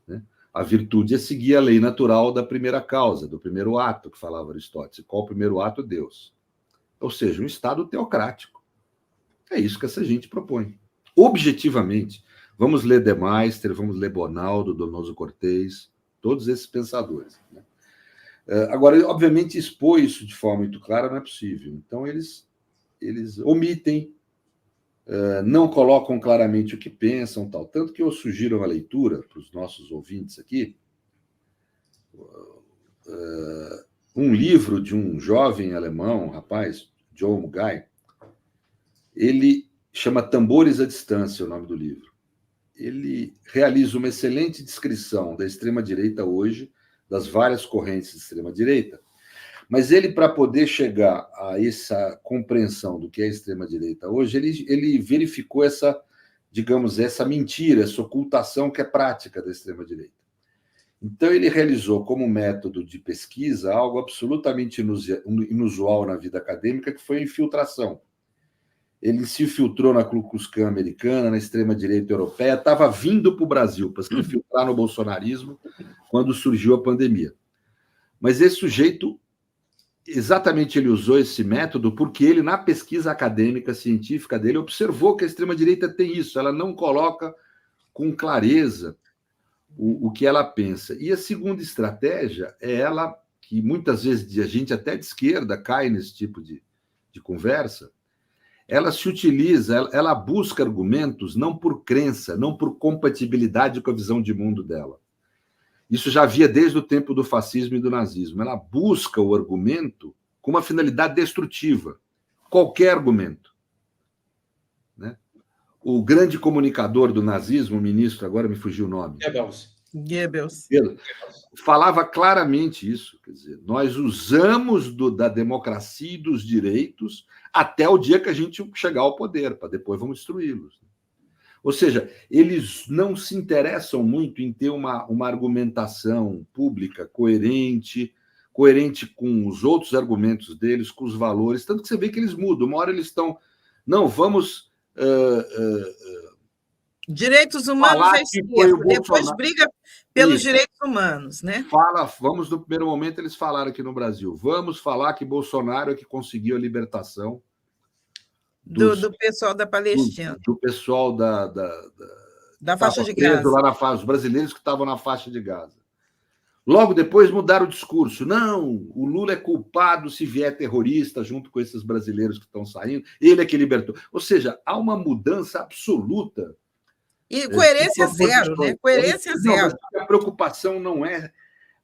Né? A virtude é seguir a lei natural da primeira causa, do primeiro ato, que falava Aristóteles. Qual o primeiro ato? Deus. Ou seja, um Estado teocrático. É isso que essa gente propõe. Objetivamente, vamos ler De Maistre, vamos ler Bonaldo, Donoso Cortez, todos esses pensadores, né? Agora, obviamente, expor isso de forma muito clara não é possível. Então, eles omitem, não colocam claramente o que pensam, tal. Tanto que eu sugiro uma leitura para os nossos ouvintes aqui, um livro de um jovem alemão, um rapaz, John Guy, ele chama Tambores à Distância, o nome do livro. Ele realiza uma excelente descrição da extrema-direita hoje, das várias correntes de extrema-direita, mas ele, para poder chegar a essa compreensão do que é a extrema-direita hoje, ele verificou essa mentira, essa ocultação que é prática da extrema-direita. Então, ele realizou como método de pesquisa algo absolutamente inusual na vida acadêmica, que foi a infiltração. Ele se infiltrou na Ku Klux Klan americana, na extrema-direita europeia, estava vindo para o Brasil para se infiltrar no bolsonarismo quando surgiu a pandemia. Mas esse sujeito exatamente ele usou esse método porque ele, na pesquisa acadêmica, científica dele, observou que a extrema-direita tem isso, ela não coloca com clareza o que ela pensa. E a segunda estratégia é ela, que muitas vezes a gente até de esquerda cai nesse tipo de conversa, ela se utiliza, ela busca argumentos não por crença, não por compatibilidade com a visão de mundo dela. Isso já havia desde o tempo do fascismo e do nazismo. Ela busca o argumento com uma finalidade destrutiva. Qualquer argumento. Né? O grande comunicador do nazismo, o ministro, agora me fugiu o nome. Goebbels. Falava claramente isso. Quer dizer, nós usamos da democracia e dos direitos até o dia que a gente chegar ao poder, para depois vamos destruí-los. Ou seja, eles não se interessam muito em ter uma argumentação pública coerente com os outros argumentos deles, com os valores, tanto que você vê que eles mudam. Uma hora eles estão... Não, vamos... direitos humanos é esquerda, depois briga pelos direitos humanos, né? No primeiro momento eles falaram aqui no Brasil, vamos falar que Bolsonaro é que conseguiu a libertação do pessoal da Palestina. Do pessoal da faixa de Gaza. Lá os brasileiros que estavam na faixa de Gaza. Logo depois mudaram o discurso. Não, o Lula é culpado se vier terrorista junto com esses brasileiros que estão saindo. Ele é que libertou. Ou seja, há uma mudança absoluta. E coerência zero, né? Coerência zero. A preocupação não é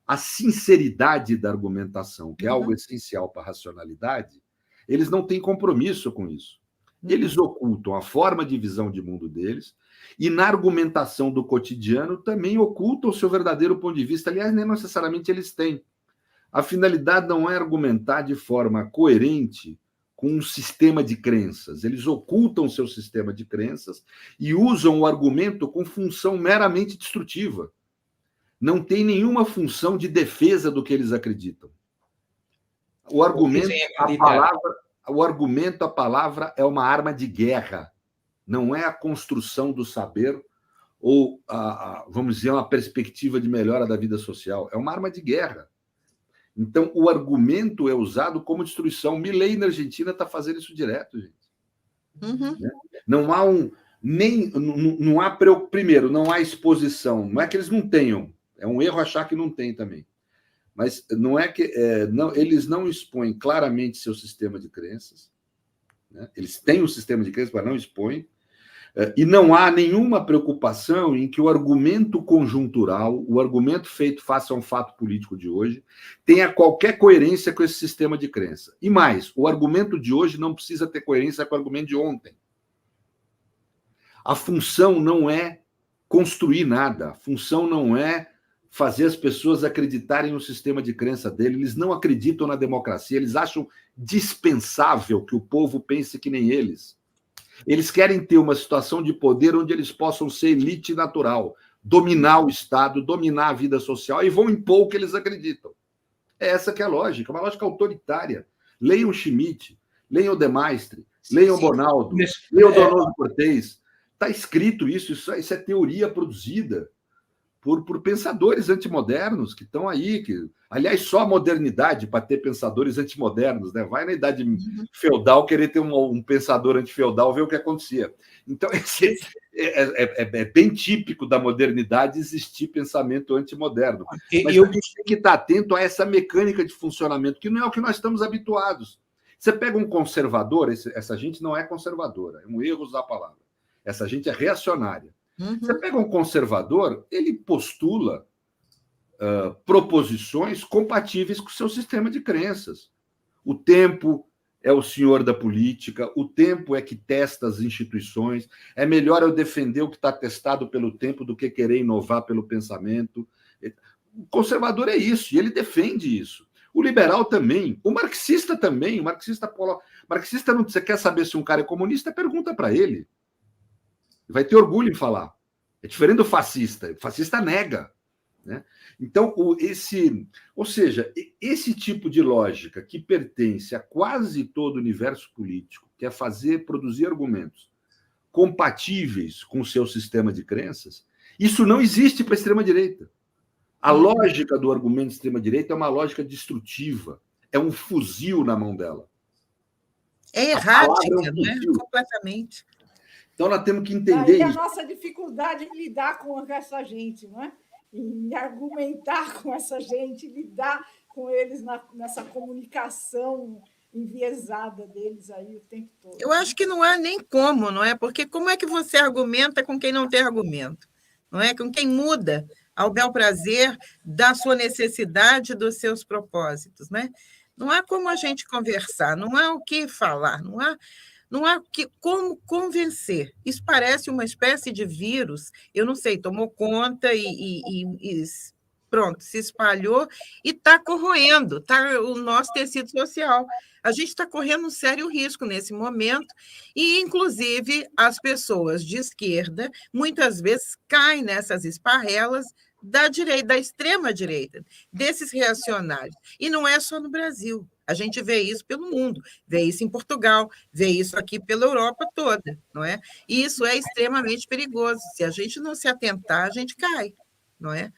a sinceridade da argumentação, que é algo essencial para a racionalidade. Eles não têm compromisso com isso. Eles ocultam a forma de visão de mundo deles e, na argumentação do cotidiano, também ocultam o seu verdadeiro ponto de vista. Aliás, nem necessariamente eles têm. A finalidade não é argumentar de forma coerente com um sistema de crenças. Eles ocultam o seu sistema de crenças e usam o argumento com função meramente destrutiva. Não tem nenhuma função de defesa do que eles acreditam. O argumento, a palavra é uma arma de guerra, não é a construção do saber ou, vamos dizer, uma perspectiva de melhora da vida social. É uma arma de guerra. Então, o argumento é usado como destruição. Milei na Argentina está fazendo isso direto, gente. Né? Não há primeiro, não há exposição. Não é que eles não tenham. É um erro achar que não tem também. Mas não é que eles não expõem claramente seu sistema de crenças. Né? Eles têm um sistema de crenças, mas não expõem. E não há nenhuma preocupação em que o argumento conjuntural, o argumento feito face a um fato político de hoje, tenha qualquer coerência com esse sistema de crença. E mais, o argumento de hoje não precisa ter coerência com o argumento de ontem. A função não é construir nada, a função não é fazer as pessoas acreditarem no sistema de crença dele. Eles não acreditam na democracia, eles acham dispensável que o povo pense que nem eles. Eles querem ter uma situação de poder onde eles possam ser elite natural, dominar o Estado, dominar a vida social e vão impor o que eles acreditam. É essa que é a lógica, uma lógica autoritária. Leiam Schmitt, leiam De Maistre, leiam Bonaldo, leiam Donoso Cortez. Está escrito isso é teoria produzida por pensadores antimodernos que estão aí. Aliás, só a modernidade para ter pensadores antimodernos, né? Vai na idade feudal querer ter um pensador antifeudal, ver o que acontecia. Então, é bem típico da modernidade existir pensamento antimoderno. Mas a gente tem que estar atento a essa mecânica de funcionamento, que não é o que nós estamos habituados. Você pega um conservador, essa gente não é conservadora, é um erro usar a palavra. Essa gente é reacionária. Você pega um conservador, ele postula proposições compatíveis com o seu sistema de crenças. O tempo é o senhor da política, o tempo é que testa as instituições, é melhor eu defender o que está testado pelo tempo do que querer inovar pelo pensamento. O conservador é isso, e ele defende isso. O liberal também, o marxista também, o marxista não, você quer saber se um cara é comunista? Pergunta para ele. Vai ter orgulho em falar. É diferente do fascista. O fascista nega. Né? Então, esse tipo de lógica que pertence a quase todo o universo político, que é produzir argumentos compatíveis com o seu sistema de crenças, isso não existe para a extrema-direita. A lógica do argumento de extrema-direita é uma lógica destrutiva. É um fuzil na mão dela. É A palavra é errática, um né? fuzil. Completamente. Então, nós temos que entender Daí a isso. nossa dificuldade em lidar com essa gente, não é? Em argumentar com essa gente, lidar com eles nessa comunicação enviesada deles aí o tempo todo. Eu acho que não há nem como, não é? Porque como é que você argumenta com quem não tem argumento? Não é? Com quem muda ao bel prazer da sua necessidade, dos seus propósitos, né? Não há como a gente conversar, não há o que falar, não há como convencer. Isso parece uma espécie de vírus, eu não sei, tomou conta e pronto, se espalhou e está corroendo o nosso tecido social. A gente está correndo um sério risco nesse momento, e, inclusive, as pessoas de esquerda muitas vezes caem nessas esparrelas da direita, da extrema-direita, desses reacionários. E não é só no Brasil. A gente vê isso pelo mundo, vê isso em Portugal, vê isso aqui pela Europa toda, não é? E isso é extremamente perigoso. Se a gente não se atentar, a gente cai, não é?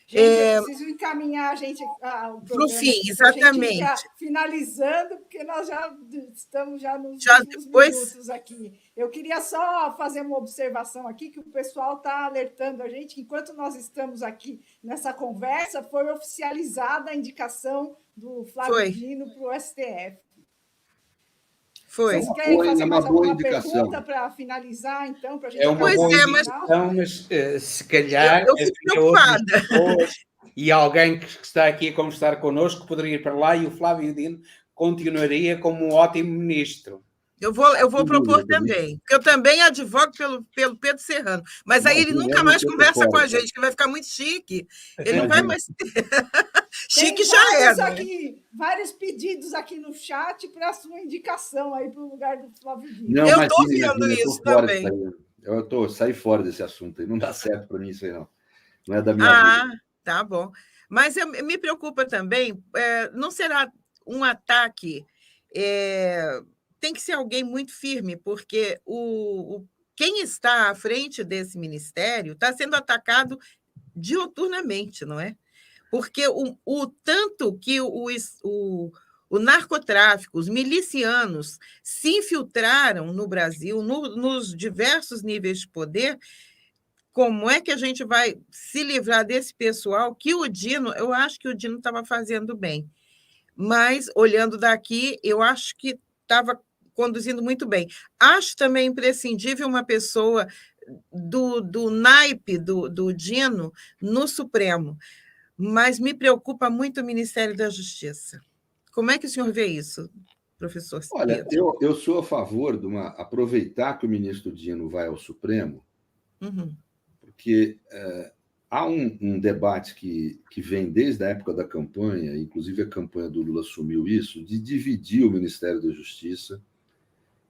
Gente, eu preciso encaminhar o Para o programa fim, para a gente ir exatamente. finalizando, porque nós já estamos nos Já últimos depois, minutos aqui. Eu queria só fazer uma observação aqui, que o pessoal está alertando a gente que, enquanto nós estamos aqui nessa conversa, foi oficializada a indicação do Flávio Dino para o STF. foi. Vocês querem fazer mais boa alguma indicação. pergunta para finalizar, então? Pra gente É uma Pois boa é, indicação, mas se calhar eu fico preocupada. pessoas e alguém que está aqui a conversar connosco poderia ir para lá e o Flávio Dino continuaria como um ótimo ministro. Eu vou propor também, porque eu também advogo pelo Pedro Serrano, mas aí ele nunca mais conversa com a gente, que vai ficar muito chique. Ele não vai mais ter. Chique já é. Aqui, vários pedidos aqui no chat para a sua indicação aí para o lugar do Flávio Dino. Não, eu estou vendo isso também. Eu saí fora desse assunto aí. Não dá certo para mim isso aí, não. Não é da minha vida. Tá bom. Mas me preocupa também, não será um ataque... tem que ser alguém muito firme, porque quem está à frente desse ministério está sendo atacado diuturnamente, não é? Porque o tanto que o narcotráfico, os milicianos se infiltraram no Brasil, nos diversos níveis de poder, como é que a gente vai se livrar desse pessoal que eu acho que o Dino estava fazendo bem, mas, olhando daqui, eu acho que estava conduzindo muito bem. Acho também imprescindível uma pessoa do naipe do Dino no Supremo, mas me preocupa muito o Ministério da Justiça. Como é que o senhor vê isso, professor Pedro? Olha, eu sou a favor de aproveitar que o ministro Dino vai ao Supremo, porque há um debate que vem desde a época da campanha, inclusive a campanha do Lula assumiu isso, de dividir o Ministério da Justiça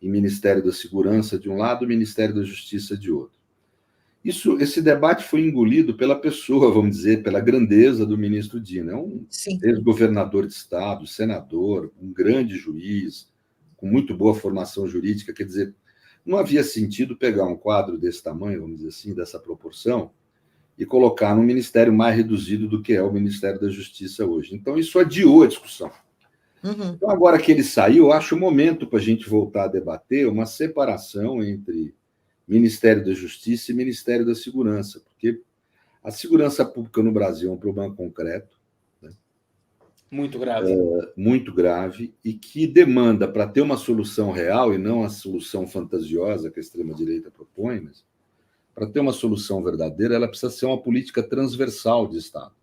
e Ministério da Segurança de um lado e o Ministério da Justiça de outro. Esse debate foi engolido pela pessoa, vamos dizer, pela grandeza do ministro Dino. É um ex-governador de Estado, senador, um grande juiz, com muito boa formação jurídica. Quer dizer, não havia sentido pegar um quadro desse tamanho, vamos dizer assim, dessa proporção, e colocar num ministério mais reduzido do que é o Ministério da Justiça hoje. Então, isso adiou a discussão. Então, agora que ele saiu, eu acho o momento para a gente voltar a debater uma separação entre Ministério da Justiça e Ministério da Segurança, porque a segurança pública no Brasil é um problema concreto, né? Muito grave. Muito grave, e que demanda, para ter uma solução real, e não a solução fantasiosa que a extrema-direita propõe, mas para ter uma solução verdadeira, ela precisa ser uma política transversal de Estado.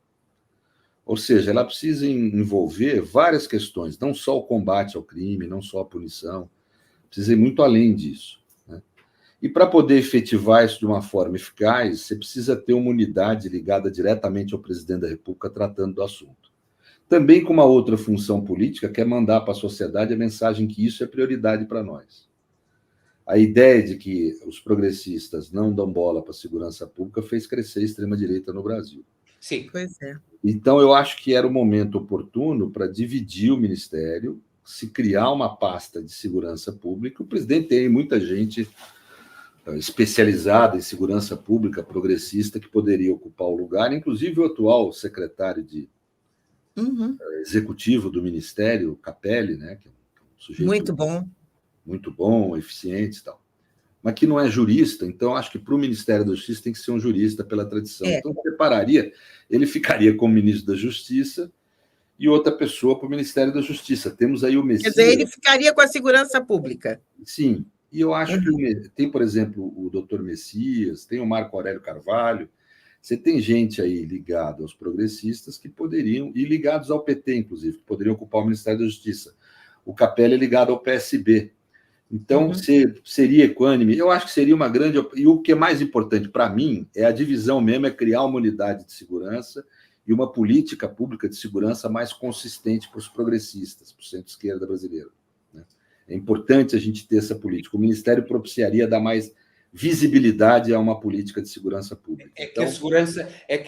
Ou seja, ela precisa envolver várias questões, não só o combate ao crime, não só a punição, precisa ir muito além disso, né? E para poder efetivar isso de uma forma eficaz, você precisa ter uma unidade ligada diretamente ao presidente da República tratando do assunto. Também com uma outra função política, que é mandar para a sociedade a mensagem que isso é prioridade para nós. A ideia de que os progressistas não dão bola para a segurança pública fez crescer a extrema-direita no Brasil. Sim. Pois é. Então, eu acho que era o momento oportuno para dividir o ministério, se criar uma pasta de segurança pública. O presidente tem muita gente especializada em segurança pública, progressista, que poderia ocupar o lugar, inclusive o atual secretário de executivo do Ministério, Capelli, né, que é um sujeito muito bom, eficiente e tal, mas que não é jurista, então acho que para o Ministério da Justiça tem que ser um jurista pela tradição. Então, separaria, ele ficaria como ministro da Justiça e outra pessoa para o Ministério da Justiça. Temos aí o Messias. Quer dizer, ele ficaria com a segurança pública. Sim, e eu acho que tem, por exemplo, o doutor Messias, tem o Marco Aurélio Carvalho, você tem gente aí ligada aos progressistas que poderiam, e ligados ao PT, inclusive, que poderiam ocupar o Ministério da Justiça. O Capelli é ligado ao PSB. Então, seria equânime. Eu acho que seria uma grande... E o que é mais importante para mim é a divisão mesmo, é criar uma unidade de segurança e uma política pública de segurança mais consistente para os progressistas, para o centro-esquerda brasileiro. Né? É importante a gente ter essa política. O Ministério propiciaria dar mais visibilidade a uma política de segurança pública. É que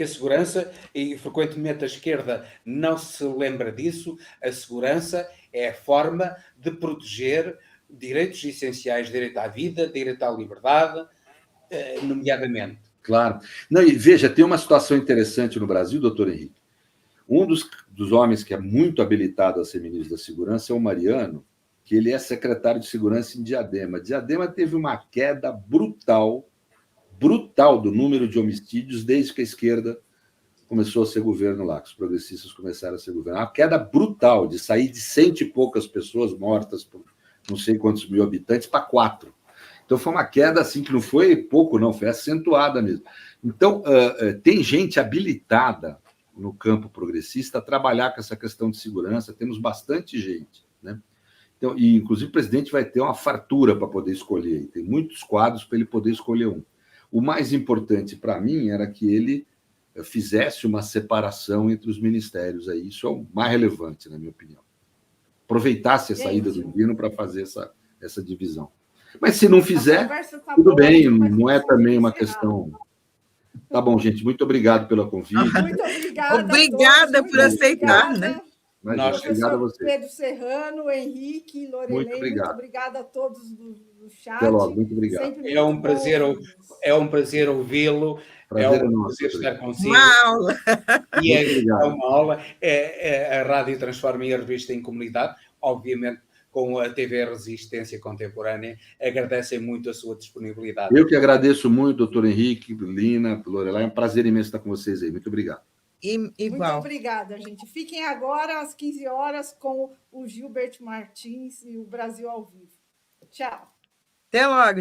a segurança, e frequentemente a esquerda não se lembra disso, a segurança é a forma de proteger direitos essenciais, direito à vida, direito à liberdade, nomeadamente. Claro. Não, e veja, tem uma situação interessante no Brasil, doutor Henrique. Um dos homens que é muito habilitado a ser ministro da Segurança é o Mariano, que ele é secretário de Segurança em Diadema. Diadema teve uma queda brutal do número de homicídios desde que a esquerda começou a ser governo lá, que os progressistas começaram a ser governo. Uma queda brutal, de sair de 100 e poucas pessoas mortas por não sei quantos mil habitantes para 4. Então, foi uma queda assim que não foi pouco, não, foi acentuada mesmo. Então, tem gente habilitada no campo progressista a trabalhar com essa questão de segurança, temos bastante gente, né? Então, e, inclusive, o presidente vai ter uma fartura para poder escolher, tem muitos quadros para ele poder escolher um. O mais importante para mim era que ele fizesse uma separação entre os ministérios, aí. Isso é o mais relevante, na minha opinião. Aproveitasse a saída do governo para fazer essa divisão. Mas se não fizer, tudo bem, não é também uma questão... Tá bom, gente, muito obrigado pelo convite. Muito obrigada. Obrigada por aceitar, né? Obrigado a você. Pedro Serrano, Henrique, Lorelei, muito obrigada a todos do chat. Até logo, muito obrigado. É um prazer ouvi-lo. É um prazer estar consigo. Uma aula. E é uma aula. A Rádio Transforma e a Revista em Comunidade, obviamente, com a TV Resistência Contemporânea, agradecem muito a sua disponibilidade. Eu que agradeço muito, doutor Henrique, Lina, Lorelai, é um prazer imenso estar com vocês aí. Muito obrigado. Igual. Muito obrigada, gente. Fiquem agora às 15 horas com o Gilberto Martins e o Brasil ao vivo. Tchau. Até logo.